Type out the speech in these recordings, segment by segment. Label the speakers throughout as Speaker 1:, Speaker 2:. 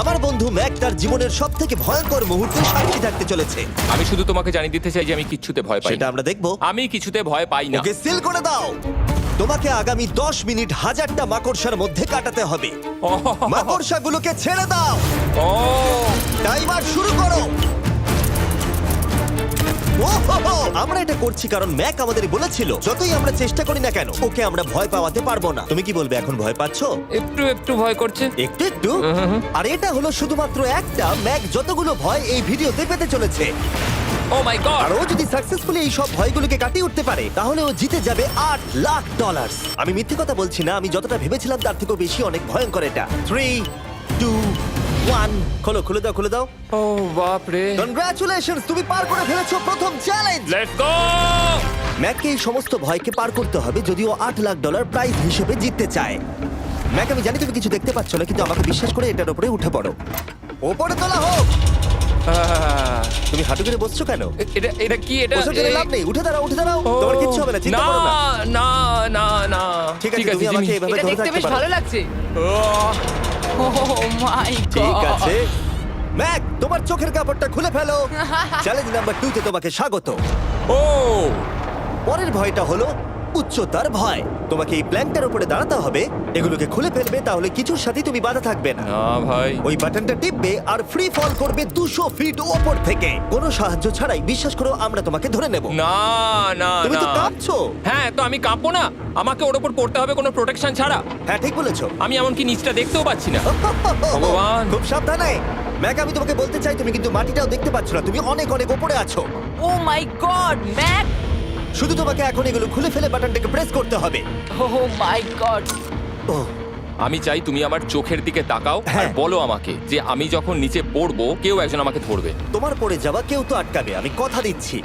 Speaker 1: আমার বন্ধু ম্যাক তার জীবনের সবথেকে ভয়ঙ্কর মুহূর্তে সাক্ষী থাকতে চলেছে।
Speaker 2: আমি শুধু তোমাকে জানিয়ে দিতে চাই যে আমি কিচ্ছুতে ভয় পাই
Speaker 1: সেটা
Speaker 2: না।
Speaker 1: আমরা দেখবো।
Speaker 2: আমি কিছুতে ভয় পাই না।
Speaker 1: ওকে সিল করে দাও। তোমাকে আগামী 10 মিনিট 1000টা মাকড়সার মধ্যে কাটাতে হবে। মাকড়সাগুলোকে ছেড়ে দাও।
Speaker 2: ও
Speaker 1: টাইমার শুরু করো। ওহো! আমরা এটা করছি কারণ ম্যাক আমাদের বলেছিল যতই আমরা চেষ্টা করি না কেন ওকে আমরা ভয় পাওয়াতে পারবো না। তুমি কি বলবে, এখন ভয় পাচ্ছো?
Speaker 2: একটু একটু ভয় করছে।
Speaker 1: একটু একটু। আর এটা হলো শুধুমাত্র একটা। ম্যাক যতগুলো ভয় এই ভিডিওতে পেতে চলেছে,
Speaker 2: ও মাই গড।
Speaker 1: আর ও যদি সাকসেসফুলি এই সব ভয়গুলোকে কাটিয়ে উঠতে পারে তাহলে ও জিতে যাবে $8,00,000। আমি মিথ্যে কথা বলছি না, আমি যতটা ভেবেছিলাম তার থেকেও বেশি অনেক ভয়ঙ্কর এটা। 3, 2, 1 খোলো, খুলে দাও, খুলে দাও।
Speaker 2: ও বাপ রে।
Speaker 1: কনগ্রাচুলেশনস, তুমি পার করে ফেলেছো প্রথম চ্যালেঞ্জ।
Speaker 2: Let's go.
Speaker 1: ম্যাককে এই সমস্ত ভয়কে পার করতে হবে যদিও $8,00,000 প্রাইজ হিসেবে জিততে চায়। ম্যাক, আমি জানি তুমি কিছু দেখতে পাচ্ছ না, কিন্তু আমাকে বিশ্বাস করে এটার উপরে উঠে পড়ো। ওপরে তোলা হোক। তুমি হাঁটু করে বসছো কেন?
Speaker 2: এটা এটা কি? এটা
Speaker 1: বসে গেলে লাভ নেই, উঠে দাঁড়াও, উঠে দাঁড়াও। তোমার কিচ্ছু হবে না, চিন্তা করো না।
Speaker 2: না না না।
Speaker 1: ঠিক আছে, তুমি আমাকে
Speaker 2: জিমি।
Speaker 1: এভাবে
Speaker 3: এটা
Speaker 1: ধরে
Speaker 3: দেখতে
Speaker 1: রাখতে
Speaker 3: বেশ
Speaker 1: পারো।
Speaker 3: ভালো লাগছে। ও মাই গড।
Speaker 1: ঠিক আছে ম্যাক, তোমার চোখের কাপড়টা খুলে ফেলো। চ্যালেঞ্জ নাম্বার 2 তে তোমাকে স্বাগত।
Speaker 2: ও
Speaker 1: পরের ভয়টা হলো উচ্চতার ভয়। তোমাকে এই প্ল্যানটার উপরে দাঁড়াতে হবে, এগুলোকে খুলে ফেলবে, তাহলে কিছুর সাথে তুমি বাধা থাকবে না।
Speaker 2: না ভাই।
Speaker 1: ওই বাটনটা টিপবে আর ফ্রি ফল করবে 200 ফিট ওপর থেকে। কোনো সাহায্য ছাড়াই, বিশ্বাস করো আমরা তোমাকে ধরে নেব।
Speaker 2: না না
Speaker 1: তুমি তো
Speaker 2: না।
Speaker 1: কাঁপছো।
Speaker 2: হ্যাঁ, তো আমি কাঁপবো না? আমাকে ওর উপর পড়তে হবে কোনো প্রোটেকশন ছাড়া?
Speaker 1: হ্যাঁ, ঠিক বলেছো।
Speaker 2: আমি এমনকি নিচটা দেখতেও পাচ্ছি না। ভগবান।
Speaker 1: খুব সাবধানে ম্যাক, আমি তোমাকে বলতে চাই তুমি কিন্তু মাটিটাও দেখতে পাচ্ছ না, তুমি অনেক অনেক উপরে আছো।
Speaker 3: ও মাই গড, ম্যাক।
Speaker 1: শুধু তোমাকে এখন এগুলো খুলে ফেলে বাটনটাকে প্রেস করতে হবে।
Speaker 3: ও মাই গড।
Speaker 1: ও
Speaker 2: আমি চাই তুমি আমার চোখের দিকে তাকাও আর
Speaker 1: হ্যাঁ।
Speaker 2: বলো আমাকে যে আমি যখন নিচে পড়বো কেউ একজন আমাকে ধরবে।
Speaker 1: তোমার পড়ে যাওয়া কেউ তো আটকাবে, আমি কথা দিচ্ছি।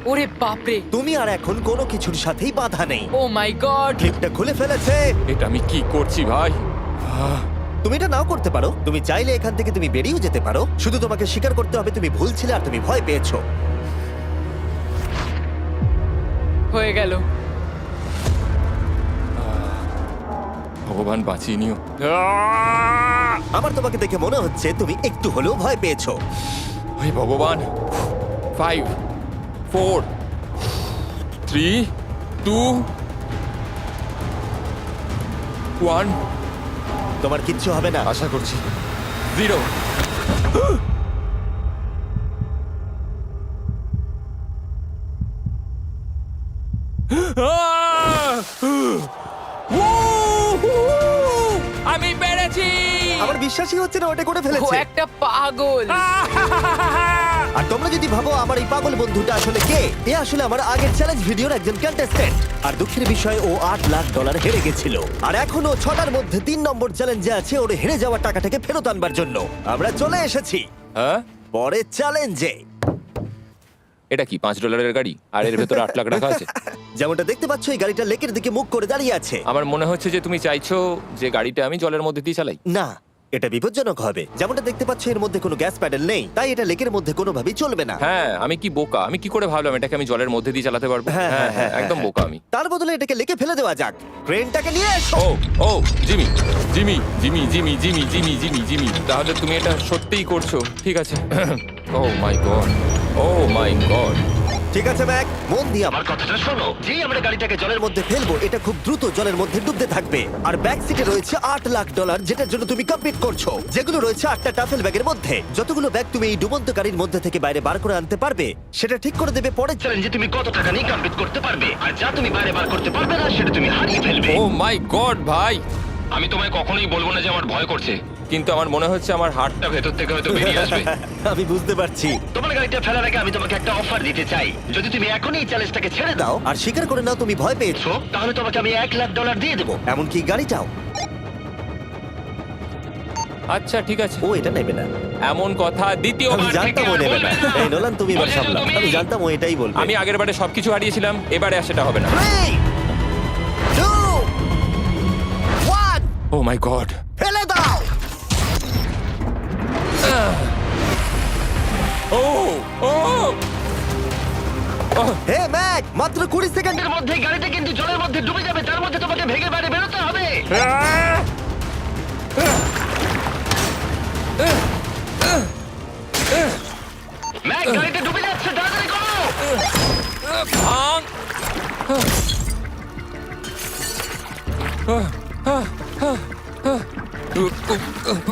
Speaker 3: ওরে বাপরে।
Speaker 1: তুমি আর এখন কোনো কিছুর সাথেই বাধা নেই।
Speaker 3: ও মাই গড।
Speaker 1: ক্লিপটা খুলে ফেলেছে।
Speaker 2: এটা আমি কি করছি ভাই?
Speaker 1: তুমি এটা নাও করতে পারো, তুমি চাইলে এখান থেকে তুমি বেরিয়েও যেতে পারো। শুধু তোমাকে স্বীকার করতে হবে তুমি ভুল ছিলে আর তুমি ভয় পেয়েছো।
Speaker 3: হয়ে গেল।
Speaker 2: ভগবান বাঁচিয়ে নিও।
Speaker 1: আমার তোমাকে দেখে মনে হচ্ছে তুমি একটু হলেও ভয় পেয়েছো।
Speaker 2: ওই ভগবান। 5 4 3 2 1
Speaker 1: তোমার কিচ্ছু হবে না।
Speaker 2: আশা করছি 0। আমি পেরেছি।
Speaker 1: আমার বিশ্বাসই হচ্ছে না ওটা করে
Speaker 3: ও
Speaker 1: ফেলেছে।
Speaker 3: একটা পাগল।
Speaker 1: আর তোমরা যদি ভাবো আমার এই পাগল বন্ধুটা আসলে কে, এ আসলে আমার আগের চ্যালেঞ্জ ভিডিওর একজন কন্টেস্ট্যান্ট। আর দুঃখের বিষয়ে ও $8,00,000 হেরে গেছিল। আর এখনো 6টার মধ্যে 3 নম্বর চ্যালেঞ্জে আছে ওর হেরে যাওয়া টাকাটাকে ফেরত আনবার জন্য। আমরা চলে এসেছি
Speaker 2: হ্যাঁ,
Speaker 1: পরের চ্যালেঞ্জে।
Speaker 2: এটা কি $5 গাড়ি আর এর ভেতরে 8 লাখ রাখা আছে?
Speaker 1: যেমনটা দেখতে পাচ্ছ এই গাড়িটা লেকের দিকে মুখ করে দাঁড়িয়ে আছে।
Speaker 2: আমার মনে হচ্ছে যে তুমি চাইছো যে গাড়িটা আমি জলের মধ্যে দিয়ে চালাই।
Speaker 1: না, এটা বিপজ্জনক হবে। যেমনটা দেখতে পাচ্ছ এর মধ্যে কোনো গ্যাস প্যাডেল নেই, তাই এটা লেকের মধ্যে কোনোভাবেই চলবে না।
Speaker 2: হ্যাঁ, আমি কি বোকা! আমি কি করে ভাবলাম এটাকে আমি জলের মধ্যে দিয়ে চালাতে পারবো?
Speaker 1: হ্যাঁ,
Speaker 2: হ্যাঁ
Speaker 1: হ্যাঁ,
Speaker 2: হ্যাঁ, একদম বোকা আমি।
Speaker 1: তার বদলে এটাকে লেকে ফেলে দেওয়া যাক। ক্রেনটাকে নিয়ে এসো।
Speaker 2: Oh oh Jimmy Jimmy Jimmy Jimmy Jimmy Jimmy Jimmy Jimmy তাহলে তুমি এটা সত্যিই করছো? ঠিক আছে। Oh my God, oh my God.
Speaker 1: ঠিক আছে ম্যাক, মন দিয়ে আমার কথাটা শোনো। যেই আমরা গাড়িটাকে জলের মধ্যে ফেলবো এটা খুব দ্রুত জলের মধ্যে ডুবতে থাকবে। আর ব্যাক সিটে রয়েছে $8,00,000 যেটার জন্য তুমি কমপ্লিট করছো, যেগুলো রয়েছে 8টা টাফেল ব্যাগের মধ্যে। যতগুলো ব্যাগ তুমি এই ডুবন্ত গাড়ির মধ্যে থেকে বাইরে বার করে আনতে পারবে সেটা ঠিক করে দেবে পরের চ্যালেঞ্জে তুমি কত টাকা নিয়ে কমপ্লিট করতে পারবে। আর যা তুমি বাইরে বার করতে পারবে না সেটা তুমি হারিয়ে ফেলবে।
Speaker 2: ও মাই গড ভাই, আমি তোমায় কখনোই বলবো না যে আমার ভয় করছে, কিন্তু আমার মনে হচ্ছে আমার হার্টটা ভেতর থেকে হয়তো বেরিয়ে আসবে।
Speaker 1: আমি বুঝতে পারছি। তোমার গাড়িটা ফেলার আগে আমি তোমাকে একটা অফার দিতে চাই। যদি তুমি এখনই এই চ্যালেঞ্জটাকে ছেড়ে দাও আর স্বীকার করে নাও তুমি ভয় পেয়েছো, তাহলে তোমাকে আমি $1,00,000 দিয়ে দেবো, এমনকি গাড়িটাও।
Speaker 2: আচ্ছা ঠিক আছে।
Speaker 1: ও এটা নেবে না।
Speaker 2: এমন কথা
Speaker 1: আমি
Speaker 2: দ্বিতীয়বার থেকে
Speaker 1: জানতাম ও
Speaker 2: আর
Speaker 1: নেবে
Speaker 2: বলবে
Speaker 1: না।
Speaker 2: না।
Speaker 1: এই নোলান, তুমি এবার
Speaker 2: বলেছো
Speaker 1: সামলাও।
Speaker 2: তুমি।
Speaker 1: আমি জানতাম ও এটাই বলবে।
Speaker 2: আমি আগের বারে সবকিছু হারিয়েছিলাম, এবারে আর সেটা হবে না।
Speaker 1: 3, 2, 1
Speaker 2: ও মাই গড।
Speaker 1: ফেলে দাও।
Speaker 2: ও ও
Speaker 1: হে ম্যাক, মাত্র 20 সেকেন্ডের মধ্যে গাড়িটা কিন্তু জলের মধ্যে ডুবে যাবে। তার মধ্যে তোমাকে ভেঙে বাইরে বেরোতে হবে।
Speaker 4: ম্যাক গাড়িটা ডুবে যাচ্ছে, তাড়াতাড়ি করো।
Speaker 2: ভাঙ।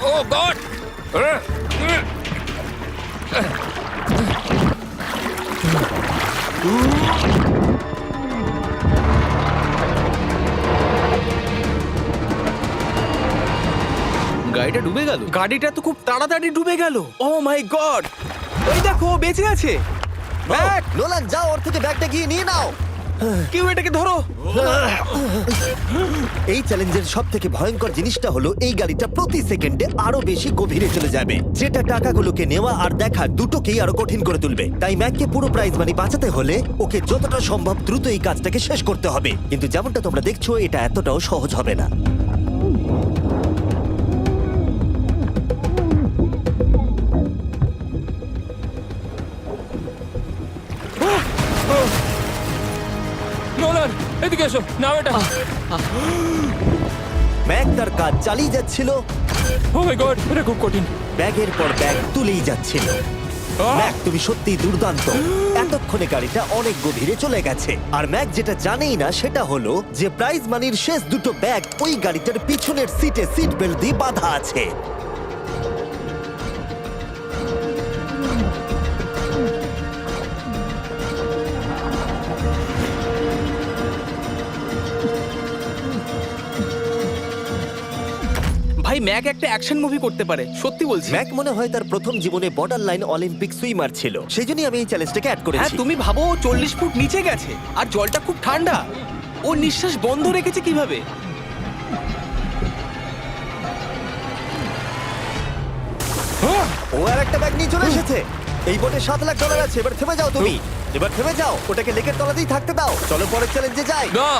Speaker 2: ও গড!
Speaker 5: গাড়িটা ডুবে গেল। গাড়িটা তো খুব তাড়াতাড়ি ডুবে গেল। ও মাই গড, ওই দেখো ও বেঁচে আছে। ব্যাগ,
Speaker 1: নোলান যাও, ওর থেকে ব্যাগটা গিয়ে নিয়ে নাও।
Speaker 5: কেউ এটাকে ধরো।
Speaker 1: এই চ্যালেঞ্জের সব থেকে ভয়ঙ্কর জিনিসটা হলো এই গাড়িটা প্রতি সেকেন্ডে আরো বেশি গভীরে চলে যাবে, যেটা টাকাগুলোকে নেওয়া আর দেখা দুটোকেই আরো কঠিন করে তুলবে। তাই ম্যাককে পুরো প্রাইজ মানি বাঁচাতে হলে ওকে যতটা সম্ভব দ্রুত এই কাজটাকে শেষ করতে হবে। কিন্তু যেমনটা তোমরা দেখছো, এটা এতটাও সহজ হবে না।
Speaker 2: নোলান, এদিকে এসো। নাও এটা।
Speaker 1: ম্যাক তার কাজ চালিয়ে যাচ্ছিল,
Speaker 2: ও মাই গড, এটা খুব কঠিন।
Speaker 1: ব্যাগের পর ব্যাগ তুলেই যাচ্ছিল।
Speaker 2: আহ!
Speaker 1: ম্যাক, তুমি সত্যিই দুর্দান্ত। এতক্ষণে গাড়িটা অনেক গভীরে চলে গেছে। আর ম্যাক যেটা জানেই না সেটা হলো যে প্রাইজ মানির শেষ দুটো ব্যাগ ওই গাড়িটার পিছনের সিটে সিট বেল্ট দিয়ে বাঁধা আছে।
Speaker 5: ভাই ম্যাক একটা অ্যাকশন মুভি করতে পারে, সত্যি বলছি।
Speaker 1: ম্যাক মনে হয় তার প্রথম জীবনে বর্ডার লাইন অলিম্পিক সুইমার ছিল, সেই জন্যই আমি এই চ্যালেঞ্জটাকে অ্যাড
Speaker 5: হ্যাঁ,
Speaker 1: করেছি।
Speaker 5: তুমি ভাবো ও 40 ফুট নিচে গেছে আর জলটা খুব ঠান্ডা। ও নিঃশ্বাস বন্ধ রেখেছে কিভাবে?
Speaker 1: ও আর একটা ব্যাগ নিয়ে চলে এসেছে। এই বোটে $7 লাখ আছে। এবার থেমে যাও তুমি, এবার থেমে যাও, ওটাকে লেকের তলাতেই থাকতে দাও। চলো পরের চ্যালেঞ্জে যাই।
Speaker 2: না,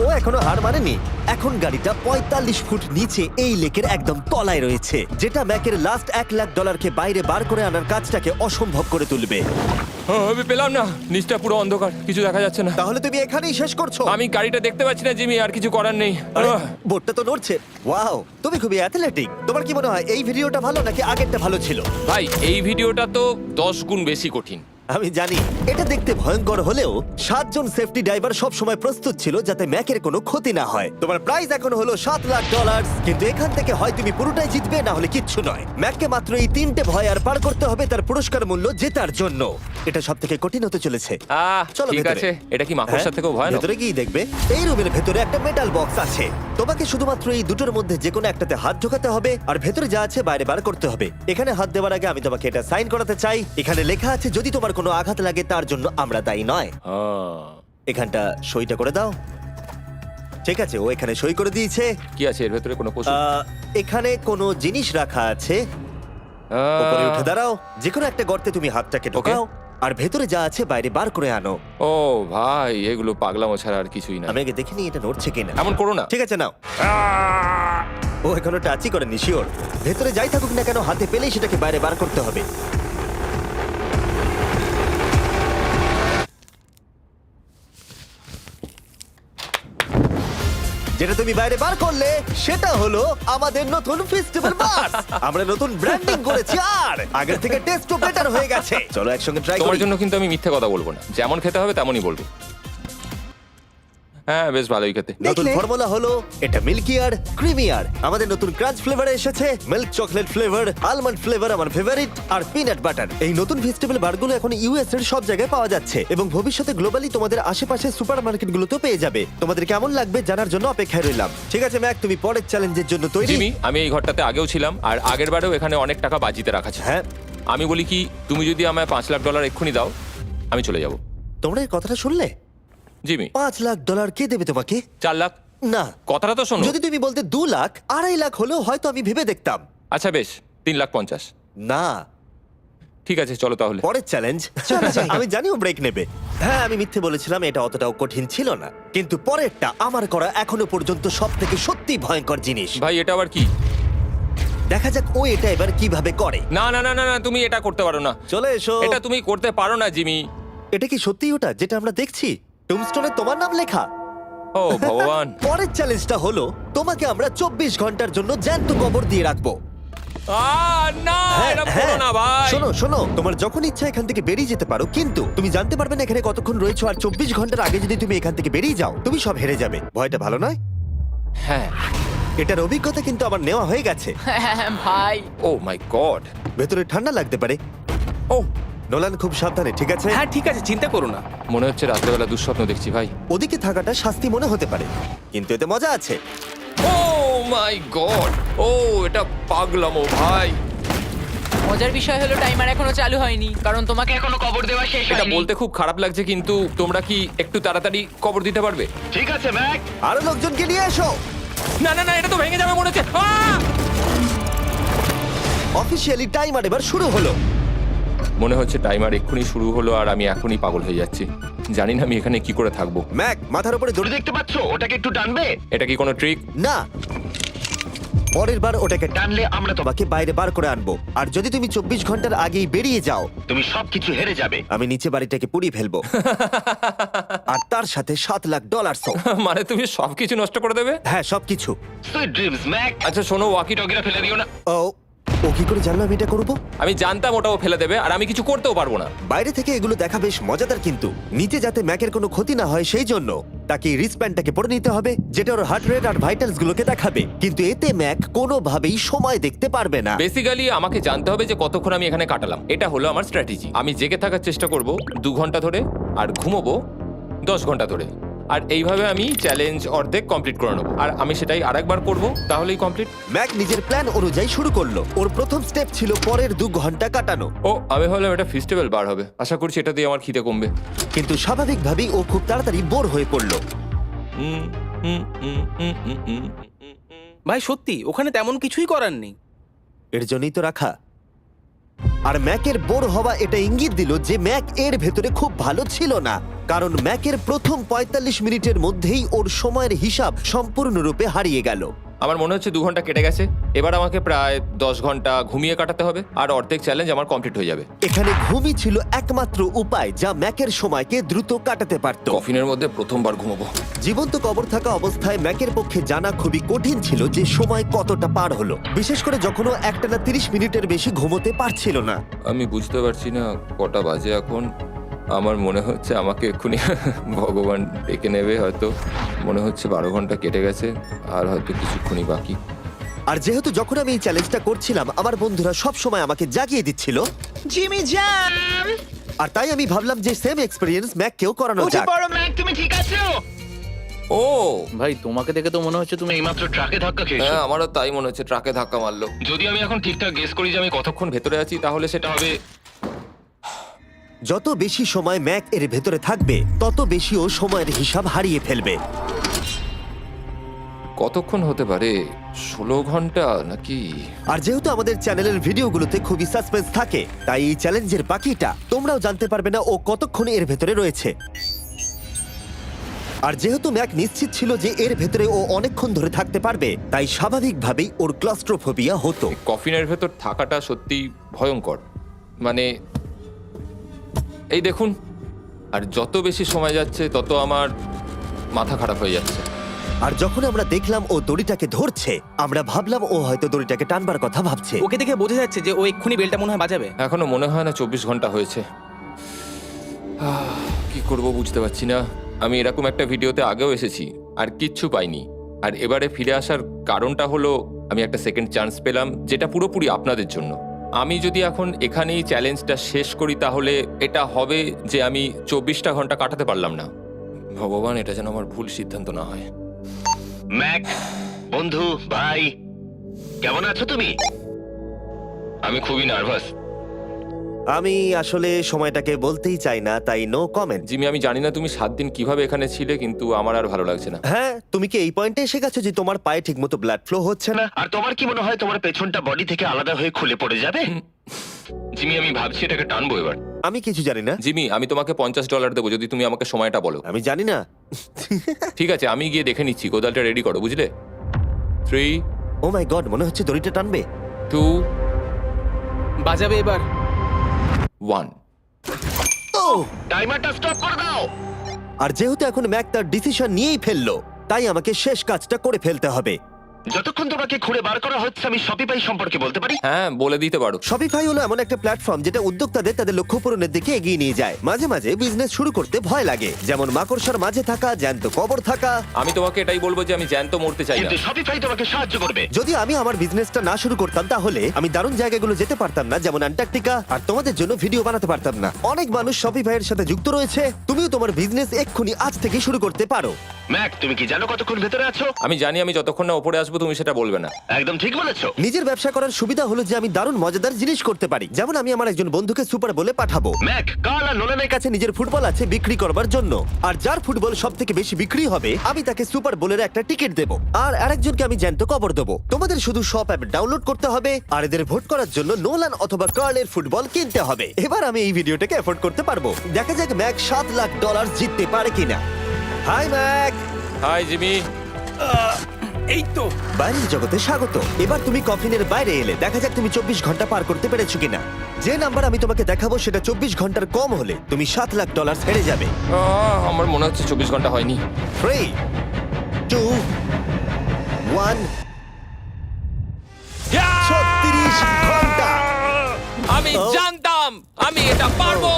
Speaker 1: ও এখনো হার মানেনি। এখন গাড়িটা 45 ফুট নিচে এই লেকের একদম তলায় রয়েছে, যেটা ম্যাকের লাস্ট $1 লাখ বাইরে বার করে আনার কাজটাকে অসম্ভব করে তুলবে।
Speaker 2: আমি পেলাম না। নিচটা পুরো অন্ধকার, কিছু দেখা যাচ্ছে না।
Speaker 1: তাহলে তুমি এখানেই শেষ করছো?
Speaker 2: আমি গাড়িটা দেখতে পাচ্ছি না জিমি, আর কিছু করার নেই।
Speaker 1: আরে, বোটটা তো নড়ছে। ওয়াও, তুমি খুবই অ্যাথলেটিক। তোমার কি মনে হয় এই ভিডিওটা ভালো নাকি আগেরটা ভালো ছিল?
Speaker 2: ভাই, এই ভিডিওটা তো 10 গুণ বেশি কঠিন।
Speaker 1: আমি জানি এটা দেখতে ভয়ঙ্কর হলেও 7 জন সেফটি ড্রাইভার সব সময় প্রস্তুত ছিল যাতে ম্যাকের কোনো ক্ষতি না হয়। তোমার প্রাইস এখন হলো $7 লাখ, কিন্তু এখান থেকে হয় তুমি পুরোটাই জিতবে, না হলে কিচ্ছু নয়। ম্যাককে মাত্র এই 3টে ভয় আর পার করতে হবে তার পুরস্কার মূল্য জেতার জন্য। এটা সব থেকে কঠিন হতে চলেছে। চলো
Speaker 2: ঠিক
Speaker 1: ভেতরে।
Speaker 2: আছে। এটা কি মাকড়সার
Speaker 1: হ্যাঁ,
Speaker 2: থেকেও ভয়ানক?
Speaker 1: ভেতরে গিয়ে দেখবে এই রুমের ভেতরে একটা মেটাল বক্স আছে। তোমাকে শুধুমাত্র এই দুটোর মধ্যে যে কোনো একটাতে হাত ঢোকাতে হবে আর ভেতরে যা আছে বাইরে বার করতে হবে। এখানে হাত দেওয়ার আগে আমি তোমাকে এটা সাইন করাতে চাই। এখানে লেখা আছে যদি তোমার কোনো আঘাত লাগে তার জন্য আমরা দায়ী নয়। এখানটা সইটা করে দাও। ঠিক আছে, ও এখানে সই করে দিয়েছে।
Speaker 2: কি আছে এর ভেতরে? কোনো পশু?
Speaker 1: এখানে কোনো জিনিস রাখা আছে। উপরে উঠে দাঁড়াও, যে কোনো একটা গর্তে তুমি হাতটাকে ঢোকাও আর ভেতরে যা আছে বাইরে বার করে আনো।
Speaker 2: ও ভাই, এগুলো পাগলামো ছাড়া আর কিছুই না।
Speaker 1: আমি আগে দেখিনি এটা নড়ছে কিনা।
Speaker 2: এমন করো না।
Speaker 1: ঠিক আছে, নাও। ও এখনো টাচই করেনি, শিওর। ভেতরে যাই থাকুক না কেন, হাতে পেলেই সেটাকে বাইরে বার করতে হবে। যেটা তুমি বাইরে বার করলে সেটা হলো আমাদের নতুন ফেস্টিভ্যাল বাস। আমরা নতুন ব্র্যান্ডিং করেছি আর আগের থেকে টেস্টও বেটার হয়ে গেছে। চলো একসঙ্গে ট্রাই
Speaker 2: তোমার
Speaker 1: করি।
Speaker 2: জন্য কিন্তু আমি মিথ্যে কথা বলবো না। যেমন খেতে হবে তেমনই বলবো। হ্যাঁ, বেশ ভালোই খেতে।
Speaker 1: নতুন দেখলে? ফর্মুলা হলো এটা মিল্কি আর ক্রিমি আর। আমাদের নতুন ক্রাঞ্চ ফ্লেভার এসেছে, milk chocolate flavour, almond flavour আমার ফেভারিট, আর পিনাট বাটার। এই নতুন ফেস্টিভ্যাল বারগুলো এখন ইউএস এর সব জায়গায় পাওয়া যাচ্ছে এবং ভবিষ্যতে গ্লোবালি তোমাদের আশেপাশে সুপারমার্কেটগুলোতেও পেয়ে যাবে। তোমাদের কেমন লাগবে জানার জন্য অপেক্ষায় রইলাম। ঠিক আছে ম্যাক, তুমি পরের চ্যালেঞ্জের জন্য তৈরি?
Speaker 2: জিমি, আমি এই ঘরটাতে আগেও ছিলাম আর আগের বারেও এখানে অনেক টাকা বাজিতে রাখা ছিল।
Speaker 1: হ্যাঁ,
Speaker 2: আমি বলি কি, তুমি যদি আমায় $5 লাখ এক্ষুনি দাও, আমি চলে যাব।
Speaker 1: তোমরা এই কথাটা শুনলে?
Speaker 2: জিমি,
Speaker 1: $5 লাখ কে দেবে তোমাকে?
Speaker 2: 4 লাখ।
Speaker 1: না,
Speaker 2: কথাটা তো শোনো।
Speaker 1: যদি তুমি বলতে 2 লাখ, 2.5 লাখ হলেও হয়তো আমি ভেবে দেখতাম।
Speaker 2: আচ্ছা বেশ, 3,50,000।
Speaker 1: না,
Speaker 2: ঠিক আছে, চলো তাহলে।
Speaker 1: পরের চ্যালেঞ্জ। আমি জানিও ব্রেক নেবে। হ্যাঁ, আমি মিথ্যে বলেছিলাম, এটা অতটাও কঠিন ছিল না। কিন্তু পরেরটা আমার করা এখনো পর্যন্ত সব থেকে সত্যি ভয়ঙ্কর জিনিস।
Speaker 2: ভাই, এটা আবার কি?
Speaker 1: দেখা যাক ও এটা এবার কিভাবে করে।
Speaker 2: না না না না না, তুমি এটা করতে পারো না।
Speaker 1: চলে এসো।
Speaker 2: এটা তুমি করতে পারো না জিমি।
Speaker 1: এটা কি সত্যি ওটা যেটা আমরা দেখছি? টুমস্টোনে তোমার নাম লেখা?
Speaker 2: ও ভগবান।
Speaker 1: পরের চ্যালেঞ্জটা হলো তোমাকে আমরা 24 ঘন্টার জন্য জ্যান্ত কবর দিয়ে রাখবো।
Speaker 2: না এটা করো না ভাই।
Speaker 1: শোনো শোনো, তোমার যখন ইচ্ছা এখান থেকে বেরিয়ে যেতে পারো, কিন্তু তুমি জানতে পারবে না এখানে কতক্ষণ রয়েছো। আর 24 ঘন্টার আগে যদি তুমি এখান থেকে বেরিয়ে যাও, তুমি সব হেরে যাবে। ভয়টা ভালো নয়?
Speaker 2: হ্যাঁ।
Speaker 1: এটার অভিজ্ঞতা কিন্তু আমার নেওয়া হয়ে গেছে।
Speaker 3: ভাই
Speaker 2: ও মাই গড।
Speaker 1: ভেতরে ঠান্ডা লাগতে পারে।
Speaker 2: ও
Speaker 1: নোলান খুব সাবধানে, ঠিক আছে?
Speaker 5: হ্যাঁ ঠিক আছে, চিন্তা করো না।
Speaker 2: মনে হচ্ছে রাত্রেবেলা দুঃস্বপ্ন দেখছি ভাই।
Speaker 1: ওদিকে থাকাটা শাস্তি মনে হতে পারে, কিন্তু এতে মজা আছে।
Speaker 2: Oh my God. ও এটা পাগলামো ভাই।
Speaker 3: মজার বিষয় হলো টাইমার এখনো চালু হয়নি, কারণ তোমাকে
Speaker 4: এখনো কবর দেওয়া শেষ
Speaker 2: এটা
Speaker 4: হয়নি।
Speaker 2: বলতে খুব খারাপ লাগছে, কিন্তু তোমরা কি একটু তাড়াতাড়ি কবর দিতে পারবে?
Speaker 4: ঠিক আছে ম্যাক।
Speaker 1: আরো লোকজনকে নিয়ে এসো।
Speaker 2: না না না, এটা তো ভেঙে যাবে মনে হচ্ছে।
Speaker 1: অফিসিয়ালি টাইমার এবার শুরু হলো।
Speaker 2: মনে হচ্ছে টাইমার এক্ষুনি শুরু হলো আর আমি এখনই পাগল হয়ে যাচ্ছি। জানি না আমি এখানে কি করে থাকবো।
Speaker 1: ম্যাক, মাথার উপরে
Speaker 4: দড়ি
Speaker 1: দড়ি।
Speaker 4: দেখতে পাচ্ছ? ওটাকে একটু টানবে।
Speaker 2: এটা কি কোনো ট্রিক?
Speaker 1: না, পরের বার ওটাকে
Speaker 4: টানলে আমরা
Speaker 1: তোমাকে বাইরে বার করে আনবো। আর যদি তুমি 24 ঘন্টার আগেই বেরিয়ে যাও,
Speaker 4: তুমি সবকিছু হেরে যাবে।
Speaker 1: আমি নিচে বাড়িটাকে পুড়িয়ে ফেলবো। আর তার সাথে $7,00,000।
Speaker 2: মানে তুমি সবকিছু নষ্ট করে দেবে?
Speaker 1: হ্যাঁ, সবকিছু।
Speaker 4: Sweet dreams Mac.
Speaker 2: আচ্ছা শোনো, ওয়াকি
Speaker 4: টগিরা ফেলে দিও না।
Speaker 1: ও কি করে জানলো আমি এটা করবো?
Speaker 2: আমি জানতাম ওটাও ফেলে দেবে আর আমি কিছু করতেও পারবো না।
Speaker 1: বাইরে থেকে এগুলো দেখা বেশ মজাদার, কিন্তু নিচে যাতে ম্যাকের কোনো ক্ষতি না হয় সেই জন্য তাকে রিস্টব্যান্ডটাকে পরে নিতে হবে, যেটা ওর হার্ট রেট আর ভাইটালস গুলোকে দেখাবে। কিন্তু এতে ম্যাক কোনোভাবেই সময় দেখতে পারবে না।
Speaker 2: বেসিক্যালি আমাকে জানতে হবে যে কতক্ষণ আমি এখানে কাটালাম। এটা হলো আমার স্ট্র্যাটেজি। আমি জেগে থাকার চেষ্টা করব 2 ঘন্টা ধরে আর ঘুমোবো 10 ঘন্টা ধরে। আর এইভাবে আমি চ্যালেঞ্জ অর্ধেক কমপ্লিট করে নেবো। আর আমি সেটাই আরেকবার করব, তাহলেই কমপ্লিট।
Speaker 1: ম্যাক নিজের প্ল্যান অনুযায়ী শুরু করলো। ওর প্রথম স্টেপ ছিল পরের 2 ঘন্টা কাটানো।
Speaker 2: ও আমি ভাবলাম এটা ফেস্টিভ্যাল বার হবে। আশা করছি এটা দিয়ে আমার খিদে কমবে।
Speaker 1: কিন্তু স্বাভাবিকভাবেই ও খুব তাড়াতাড়ি বোর হয়ে পড়লো।
Speaker 2: হুম, হুম, হুম, হুম, হুম, হুম, হুম।
Speaker 5: ভাই সত্যি ওখানে তেমন কিছুই করার নেই।
Speaker 1: এর জন্যই তো রাখা। আর ম্যাকের বোর হওয়া এটা ইঙ্গিত দিল যে ম্যাক এর ভেতরে খুব ভালো ছিল না, কারণ ম্যাকের প্রথম 45 মিনিটের মধ্যেই ওর সময়ের হিসাব সম্পূর্ণরূপে হারিয়ে গেল।
Speaker 2: আমার মনে হচ্ছে 2 ঘন্টা কেটে গেছে। এবার আমাকে প্রায় 10 ঘন্টা ঘুমিয়ে কাটাতে হবে আর অর্ধেক চ্যালেঞ্জ আমার কমপ্লিট হয়ে যাবে।
Speaker 1: এখানে ঘুমই ছিল একমাত্র উপায় যা ম্যাকের সময়কে দ্রুত কাটাতে পারত।
Speaker 2: কফিনের মধ্যে প্রথমবার ঘুমাবো।
Speaker 1: জীবন্ত কবর থাকা অবস্থায় ম্যাকের পক্ষে জানা খুবই কঠিন ছিল যে সময় কতটা পার হলো, বিশেষ করে যখন ও একটানা 30 মিনিটের বেশি ঘুমোতে পারছিল না।
Speaker 2: আমি বুঝতে পারছি না কটা বাজে এখন। আমার মনে হচ্ছে আমাকে এক্ষুনি ভগবান ডেকে নেবে হয়তো। মনে হচ্ছে 12 ঘন্টা কেটে গেছে আর হয়তো কিছুক্ষণই বাকি।
Speaker 1: আর যেহেতু যখন আমি এই চ্যালেঞ্জটা করছিলাম আমার বন্ধুরা সব সময় আমাকে জাগিয়ে দিচ্ছিল,
Speaker 3: জিমি জ্যাম
Speaker 1: আর তাই আমি ভাবলাম যে সেম এক্সপেরিয়েন্স ম্যাককেও করানো
Speaker 4: উঠে
Speaker 1: যাক।
Speaker 4: পড়ো ম্যাক, তুমি ঠিক আছো?
Speaker 2: ও
Speaker 5: ভাই তোমাকে দেখে তো মনে হচ্ছে তুমি
Speaker 4: এইমাত্র ট্রাকে ধাক্কা খেয়েছো।
Speaker 2: হ্যাঁ, আমারও তাই মনে হচ্ছে। ট্রাকে ধাক্কা মারলো।
Speaker 4: যদি আমি এখন ঠিকঠাক গেস করি যে আমি
Speaker 2: কতক্ষণ ভেতরে আছি তাহলে সেটা হবে।
Speaker 1: যত বেশি সময় ম্যাক এর ভেতরে থাকবে তত বেশি ও সময়ের হিসাব হারিয়ে ফেলবে।
Speaker 2: কতক্ষণ হতে পারে? 16 ঘন্টা নাকি?
Speaker 1: আর যেহেতু আমাদের চ্যানেলের ভিডিওগুলোতে খুবই সাসপেন্স থাকে, তাই এই চ্যালেঞ্জের বাকিটা তোমরাও জানতে পারবে না ও কতক্ষণ এর ভেতরে রয়েছে। আর যেহেতু ম্যাক নিশ্চিত ছিল যে এর ভেতরে ও অনেকক্ষণ ধরে থাকতে পারবে, তাই স্বাভাবিকভাবেই ওর ক্লস্ট্রোফোবিয়া হতো।
Speaker 2: কফিনের ভেতর থাকাটা সত্যি ভয়ঙ্কর। মানে এই দেখুন, আর যত বেশি সময় যাচ্ছে তত আমার মাথা খারাপ হয়ে যাচ্ছে।
Speaker 1: আর যখন আমরা দেখলাম ও দড়িটাকে ধরছে, আমরা ভাবলাম ও হয়তো দড়িটাকে টানবার কথা ভাবছে।
Speaker 5: ওকে দেখে বোঝা যাচ্ছে যে ও এক্ষুনি বেলটা মনে হয় বাজাবে।
Speaker 2: এখনো মনে হয় না 24 ঘন্টা হয়েছে। কি করব বুঝতে পারছি না। আমি এরকম একটা ভিডিওতে আগেও এসেছি আর কিচ্ছু পাইনি। আর এবারে ফিরে আসার কারণটা হলো আমি একটা সেকেন্ড চান্স পেলাম, যেটা পুরোপুরি আপনাদের জন্য। আমি যদি এখন এখানেই চ্যালেঞ্জটা শেষ করি তাহলে এটা হবে যে আমি 24টা ঘন্টা কাটাতে পারলাম না। ভগবান, এটা যেন আমার ভুল সিদ্ধান্ত না হয়।
Speaker 4: ম্যাক, বন্ধু, ভাই, কেমন আছো তুমি? আমি খুবই নার্ভাস।
Speaker 1: আমি আসলে সময়টাকে বলতেই চাই না, তাই নো কমেন্ট।
Speaker 2: জিমি, আমি জানি না তুমি 7 দিন কিভাবে এখানে ছিলে, কিন্তু আমার আর ভালো লাগছে না।
Speaker 1: হ্যাঁ, তুমি কি এই পয়েন্টে এসে গেছো যে তোমার পায়ে ঠিকমতো ব্লাড ফ্লো হচ্ছে না?
Speaker 4: আর তোমার কি মনে হয় তোমার পেছনটা বডি থেকে আলাদা হয়ে খুলে পড়ে যাবে? জিমি, আমি ভাবছি এটাকে টানবো এবার।
Speaker 1: আমি কিছু জানি না।
Speaker 2: জিমি, আমি তোমাকে $50 দেবো যদি তুমি আমাকে সময়টা বলো।
Speaker 1: আমি জানি না।
Speaker 2: ঠিক আছে, আমি গিয়ে দেখে নিচ্ছি। কোদালটা রেডি করো, বুঝলে? 3,
Speaker 1: ও মাই গড, মনে হচ্ছে দড়িটা টানবে।
Speaker 2: 2,
Speaker 5: বাজাবে এবার।
Speaker 2: 1।
Speaker 1: ও
Speaker 4: টাইমারটা স্টপ করে দাও।
Speaker 1: আর যেহেতু এখন ম্যাক তার ডিসিশন নিয়েই ফেললো, তাই আমাকে শেষ কাজটা করে ফেলতে হবে।
Speaker 4: যতক্ষণ তোমাকে খুঁড়ে বার করা হচ্ছে আমি শপিফাই সম্পর্কে বলতে পারি।
Speaker 2: হ্যাঁ, বলে দিতে পারো।
Speaker 1: শপিফাই হলো এমন একটা প্ল্যাটফর্ম যেটা উদ্যোক্তাদের তাদের লক্ষ্য পূরণের দিকে এগিয়ে নিয়ে যায়। মাঝে মাঝে বিজনেস শুরু করতে ভয় লাগে, যেমন মাকড়সার মাঝে থাকা, জ্যান্ত কবর থাকা।
Speaker 2: আমি তোমাকে এটাই বলবো যে আমি জ্যান্ত মরতে চাই না।
Speaker 4: কিন্তু শপিফাই তোমাকে সাহায্য করবে।
Speaker 1: যদি আমি আমার বিজনেসটা না শুরু করতাম তাহলে আমি দারুণ জায়গাগুলো যেতে পারতাম না, যেমন অ্যান্টার্কটিকা, আর তোমাদের জন্য ভিডিও বানাতে পারতাম না। অনেক মানুষ শপিফাইয়ের সাথে যুক্ত রয়েছে। তুমিও তোমার বিজনেস এক্ষুনি আজ থেকে শুরু করতে পারো।
Speaker 4: ম্যাক, তুমি কি জানো কতক্ষণ ভেতরে আছো?
Speaker 2: আমি জানি, আমি যতক্ষণ না উপরে আসবো তুমি সেটা বলবে না।
Speaker 4: একদম ঠিক বলেছো।
Speaker 1: নিজের ব্যবসা করার সুবিধা হলো যে আমি দারুণ মজাদার জিনিস করতে পারি, যেমন আমি আমার একজন বন্ধুকে সুপার বলে পাঠাবো।
Speaker 4: ম্যাক, কার্ল আর নোলানের
Speaker 1: কাছে নিজের ফুটবল আছে বিক্রি করবার জন্য, আর যার ফুটবল সব থেকে বেশি বিক্রি হবে আমি তাকে সুপার বোলের একটা টিকিট দেবো, আর আরেকজনকে আমি জ্যান্ত কবর দেবো। তোমাদের শুধু শপ অ্যাপ ডাউনলোড করতে হবে আর এদের ভোট করার জন্য নোলান অথবা কার্লের ফুটবল কিনতে হবে। এবার আমি এই ভিডিওটাকে এফোর্ড করতে পারবো। দেখা যাক ম্যাক $7 লাখ জিততে পারে কিনা। Hi Mack.
Speaker 2: Hi Jimmy.
Speaker 5: এই তো।
Speaker 1: বাইরের জগতে স্বাগত। এবার তুমি কফিনের বাইরে এলে, দেখা যাক তুমি 24 ঘন্টা পার করতে পেরেছো কিনা। যে নাম্বার আমি তোমাকে দেখাবো সেটা 24 ঘন্টার কম হলে তুমি $7 লাখ হেরে যাবে।
Speaker 2: আমার মনে হচ্ছে 24 ঘন্টা হয়নি।
Speaker 1: 3, 2, 1। 36 ঘন্টা।
Speaker 2: আমি জানতাম আমি এটা পারবো।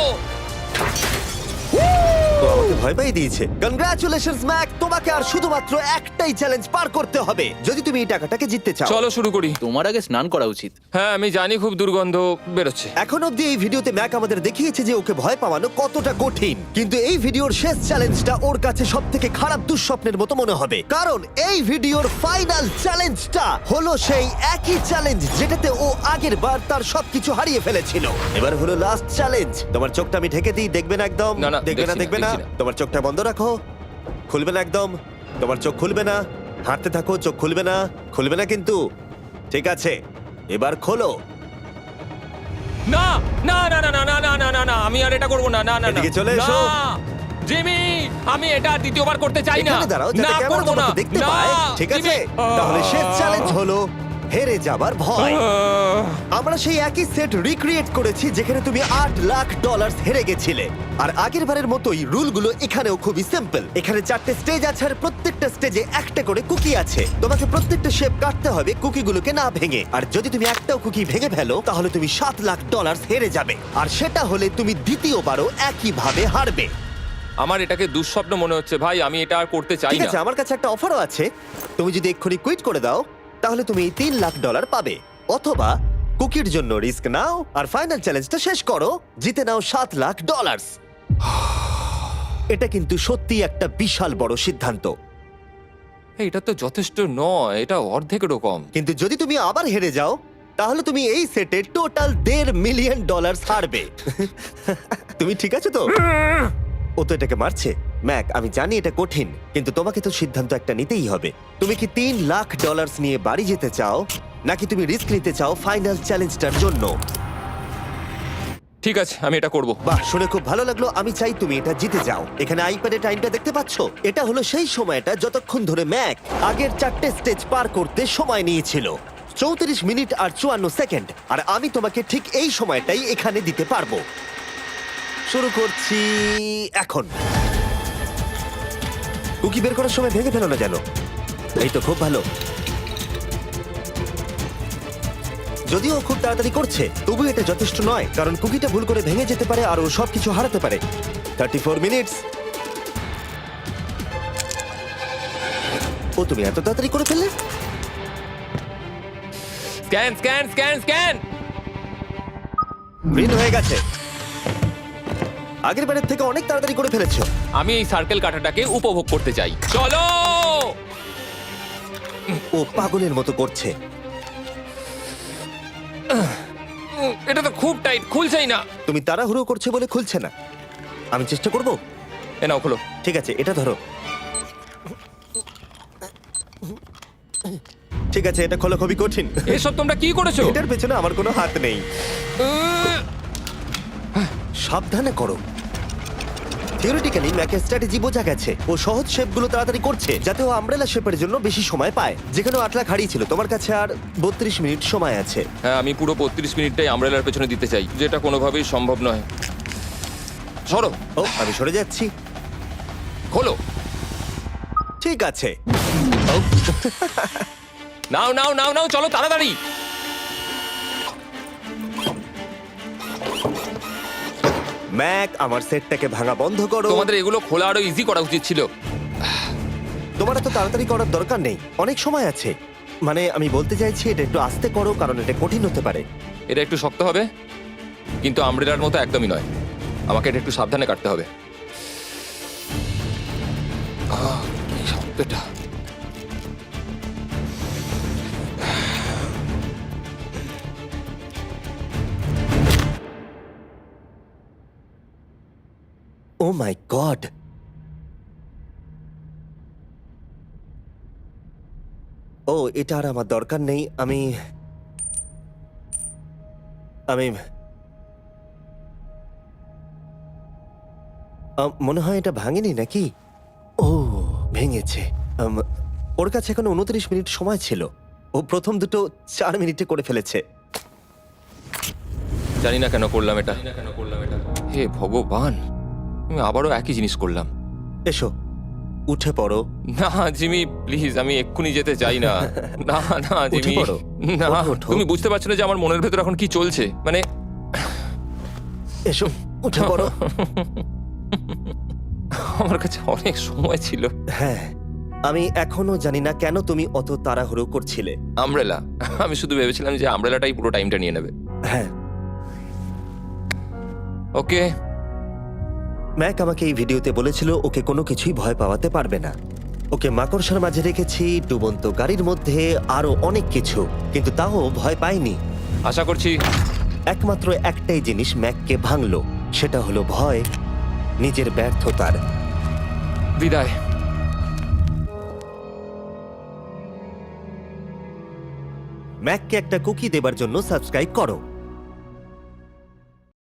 Speaker 1: তো আমাকে ভয় পাই দিয়েছে। কনগ্রাচুলেশনস ম্যাক, তোমাকে আর শুধুমাত্র একটাই চ্যালেঞ্জ পার করতে হবে যদি তুমি এই টাকাটাকে জিততে চাও।
Speaker 2: চলো শুরু করি।
Speaker 5: তোমার আগে স্নান করা উচিত।
Speaker 2: হ্যাঁ, আমি জানি খুব দুর্গন্ধ বেরোচ্ছে।
Speaker 1: এখন অব্দি এই ভিডিওতে ম্যাক আমাদের দেখিয়েছে যে ওকে ভয় পাওয়ানো কতটা কঠিন, কিন্তু এই ভিডিওর শেষ চ্যালেঞ্জটা ওর কাছে সবথেকে খারাপ দুঃস্বপ্নের মতো মনে হবে, কারণ এই ভিডিওর ফাইনাল চ্যালেঞ্জটা হলো সেই একই চ্যালেঞ্জ যেটাতে ও আগের বার তার সবকিছু হারিয়ে ফেলেছিল। এবার হলো লাস্ট চ্যালেঞ্জ। তোমার চোখটা আমি ঢেকে দিই, দেখবে না একদম।
Speaker 2: না, না,
Speaker 1: দেখবে না,
Speaker 2: দেখছি না,
Speaker 1: দেখবে না।
Speaker 2: দেখছি না।
Speaker 1: তোমার চোখটা বন্ধ রাখো, খুলবে না একদম। তোমার চোখ খুলবে না, হাঁটতে থাকো, চোখ খুলবে না, খুলবে না কিন্তু। ঠিক আছে, এবার খোলো।
Speaker 2: না না না না না না না না না না, আমি আর এটা করব না। না না না।
Speaker 1: এদিকে চলে এসো।
Speaker 2: না, জিমি, আমি এটা দ্বিতীয়বার করতে চাই না।
Speaker 1: এখানে দাঁড়াও যাতে
Speaker 2: না,
Speaker 1: ক্যামেরা
Speaker 2: করবো না।
Speaker 1: তোমাকে দেখতে
Speaker 2: না,
Speaker 1: পায়। ঠিক আছে,
Speaker 2: জিমি।
Speaker 1: তাহলে শেষ চ্যালেঞ্জ হলো হেরে যাবার ভয়।
Speaker 2: আহ,
Speaker 1: আমরা সেই একই সেট রিক্রিয়েট করেছি যেখানে তুমি $8 লাখ হেরে গেছিলে। আর আগের বারের মতোই রুলগুলো এখানেও খুবই সিম্পল। এখানে 4টে স্টেজ আছে আর প্রত্যেকটা স্টেজে একটা করে কুকি আছে। তোমাকে প্রত্যেকটা শেপ কাটতে হবে কুকিগুলোকে না ভেঙে, আর যদি তুমি একটাও কুকি ভেঙে ফেলো তাহলে তুমি $7 লাখ হেরে যাবে, আর সেটা হলে তুমি দ্বিতীয়বারও একইভাবে হারবে।
Speaker 2: আমার এটাকে দুঃস্বপ্ন মনে হচ্ছে ভাই, আমি এটা আর করতে চাই
Speaker 1: ঠিক
Speaker 2: না।
Speaker 1: আছে, আমার কাছে একটা অফারও আছে। তুমি যদি এক্ষুনি কুইট করে দাও তাহলে তুমি এই $3 লাখ পাবে, অথবা কুকির জন্য রিস্ক নাও আর ফাইনাল চ্যালেঞ্জটা শেষ করো, জিতে নাও $7 লাখ। এটা কিন্তু সত্যি একটা বিশাল বড় সিদ্ধান্ত,
Speaker 2: এই, এটা তো যথেষ্ট নয়, এটা অর্ধেকেরও কম।
Speaker 1: কিন্তু যদি তুমি আবার হেরে যাও তাহলে তুমি এই সেটে টোটাল $1.5 মিলিয়ন হারবে। তুমি ঠিক আছো তো? ও তো এটাকে মারছে। ম্যাক, আমি জানি এটা কঠিন, কিন্তু তোমাকে তো সিদ্ধান্ত একটা নিতেই হবে। তুমি কি $3 লাখ নিয়ে বাড়ি যেতে চাও, নাকি তুমি রিস্ক নিতে চাও ফাইনাল চ্যালেঞ্জটার জন্য?
Speaker 2: ঠিক আছে, আমি এটা করব।
Speaker 1: বাহ, শুনে খুব ভালো লাগলো। আমি চাই তুমি এটা জিতে যাও। এখানে আইপ্যাডে টাইমটা দেখতে পাচ্ছো? এটা হলো সেই সময়টা যতক্ষণ ধরে ম্যাক আগের 4টে স্টেজ পার করতে সময় নিয়েছিল। 34 মিনিট আর 54 সেকেন্ড। আর আমি তোমাকে ঠিক এই সময়টাই এখানে দিতে পারবো। শুরু করছি এখন। কুকি বের করার সময় ভেঙে ফেলো না যেন। এই তো খুব ভালো। যদিও ও খুব তাড়াতাড়ি করছে, তবু এটা যথেষ্ট নয়, কারণ কুকিটা ভুল করে ভেঙে যেতে পারে আর ও সবকিছু হারাতে পারে। 34 মিনিটস। ও, তুমি এত তাড়াতাড়ি করে ফেললে?
Speaker 2: Scan scan scan scan.
Speaker 1: Green হয়ে গেছে। আগের বারের থেকে অনেক তাড়াতাড়ি করে ফেলেছো।
Speaker 2: আমি এই সার্কেল কাটাটাকে উপভোগ করতে চাই। চলো।
Speaker 1: ও পাগলের মতো করছে।
Speaker 2: এটা তো খুব টাইট, খুলছেই না।
Speaker 1: তুমি তাড়াহুড়ো করছে বলে খুলছে না। আমি চেষ্টা করব।
Speaker 2: এ নাও, খোলো।
Speaker 1: ঠিক আছে, এটা ধরো। ঠিক আছে, এটা খোলা খুবই কঠিন।
Speaker 2: এসব তোমরা কি করেছো?
Speaker 1: এটার পেছনে আমার কোনো হাত নেই। সাবধানে করো। থিওরিটিক্যালি ম্যাকের স্ট্র্যাটেজি বোঝা গেছে। ও সহজ শেপগুলো তাড়াতাড়ি করছে যাতে ও আমব্রেলা শেপের জন্য বেশি সময় পায়। যেখানে 8 লাখ হারিয়েছিল, তোমার কাছে আর 32 মিনিট সময় আছে।
Speaker 2: হ্যাঁ, আমি পুরো 32 মিনিটটাই আমব্রেলার পেছনে দিতে চাই, যেটা কোনোভাবেই সম্ভব নয়। সরো।
Speaker 1: ও, আমি সরে যাচ্ছি।
Speaker 2: খোলো।
Speaker 1: ঠিক আছে।
Speaker 2: নাও নাও নাও নাও, চলো তাড়াতাড়ি।
Speaker 1: ম্যাক, আমার সেটটাকে ভাঙা বন্ধ করো।
Speaker 2: তোমাদের এগুলো খোলা আরো ইজি করা উচিত ছিল।
Speaker 1: তোমার এত তাড়াতাড়ি করার দরকার নেই, অনেক সময় আছে। মানে আমি বলতে চাইছি এটা একটু আস্তে করো, কারণ এটা কঠিন হতে পারে।
Speaker 2: এটা একটু শক্ত হবে, কিন্তু আমব্রেলার মতো একদমই নয়। আমাকে এটা একটু সাবধানে কাটতে হবে। কি শক্ত এটা।
Speaker 1: ও মাই গড, ও এটা আর আমার দরকার নেই। আমি মনে হয় এটা ভাঙেনি নাকি? ও ভেঙেছে। ওর কাছে এখন 29 মিনিট সময় ছিল। ও প্রথম দুটো 4 মিনিটে করে ফেলেছে।
Speaker 2: জানি না কেন করলাম এটা। হে ভগবান, আমি আবারও একই জিনিস করলাম।
Speaker 1: এসো, উঠে পড়ো।
Speaker 2: না জিমি প্লিজ, আমি এক্ষুনি যেতে চাই না। না না
Speaker 1: উঠে
Speaker 2: জিমি,
Speaker 1: পড়ো।
Speaker 2: না।
Speaker 1: ওঠো, ওঠো।
Speaker 2: তুমি বুঝতে পারছো না যে আমার মনের ভেতর এখন কি চলছে? মানে
Speaker 1: এসো, উঠে পড়ো।
Speaker 2: আমার কাছে অনেক সময় ছিল।
Speaker 1: হ্যাঁ, আমি এখনো জানি না কেন তুমি অত তাড়াহুড়ো করছিলে।
Speaker 2: আমব্রেলা, আমি শুধু ভেবেছিলাম যে আমব্রেলাটাই পুরো টাইমটা নিয়ে নেবে।
Speaker 1: হ্যাঁ,
Speaker 2: ওকে।
Speaker 1: ম্যাক আমাকে এই ভিডিওতে বলেছিল ওকে কোনো কিছুই ভয় পাওয়াতে পারবে না। ওকে মাকড়সার মাঝে রেখেছি, ডুবন্ত গাড়ির মধ্যে, আরো অনেক কিছু, কিন্তু তাও ভয় পায়নি।
Speaker 2: আশা করছি
Speaker 1: একমাত্র একটাই জিনিস ম্যাককে ভাঙলো, সেটা হলো ভয়, নিজের ব্যর্থতার।
Speaker 2: বিদায়।
Speaker 1: ম্যাককে একটা কুকি দেবার জন্য সাবস্ক্রাইব করো।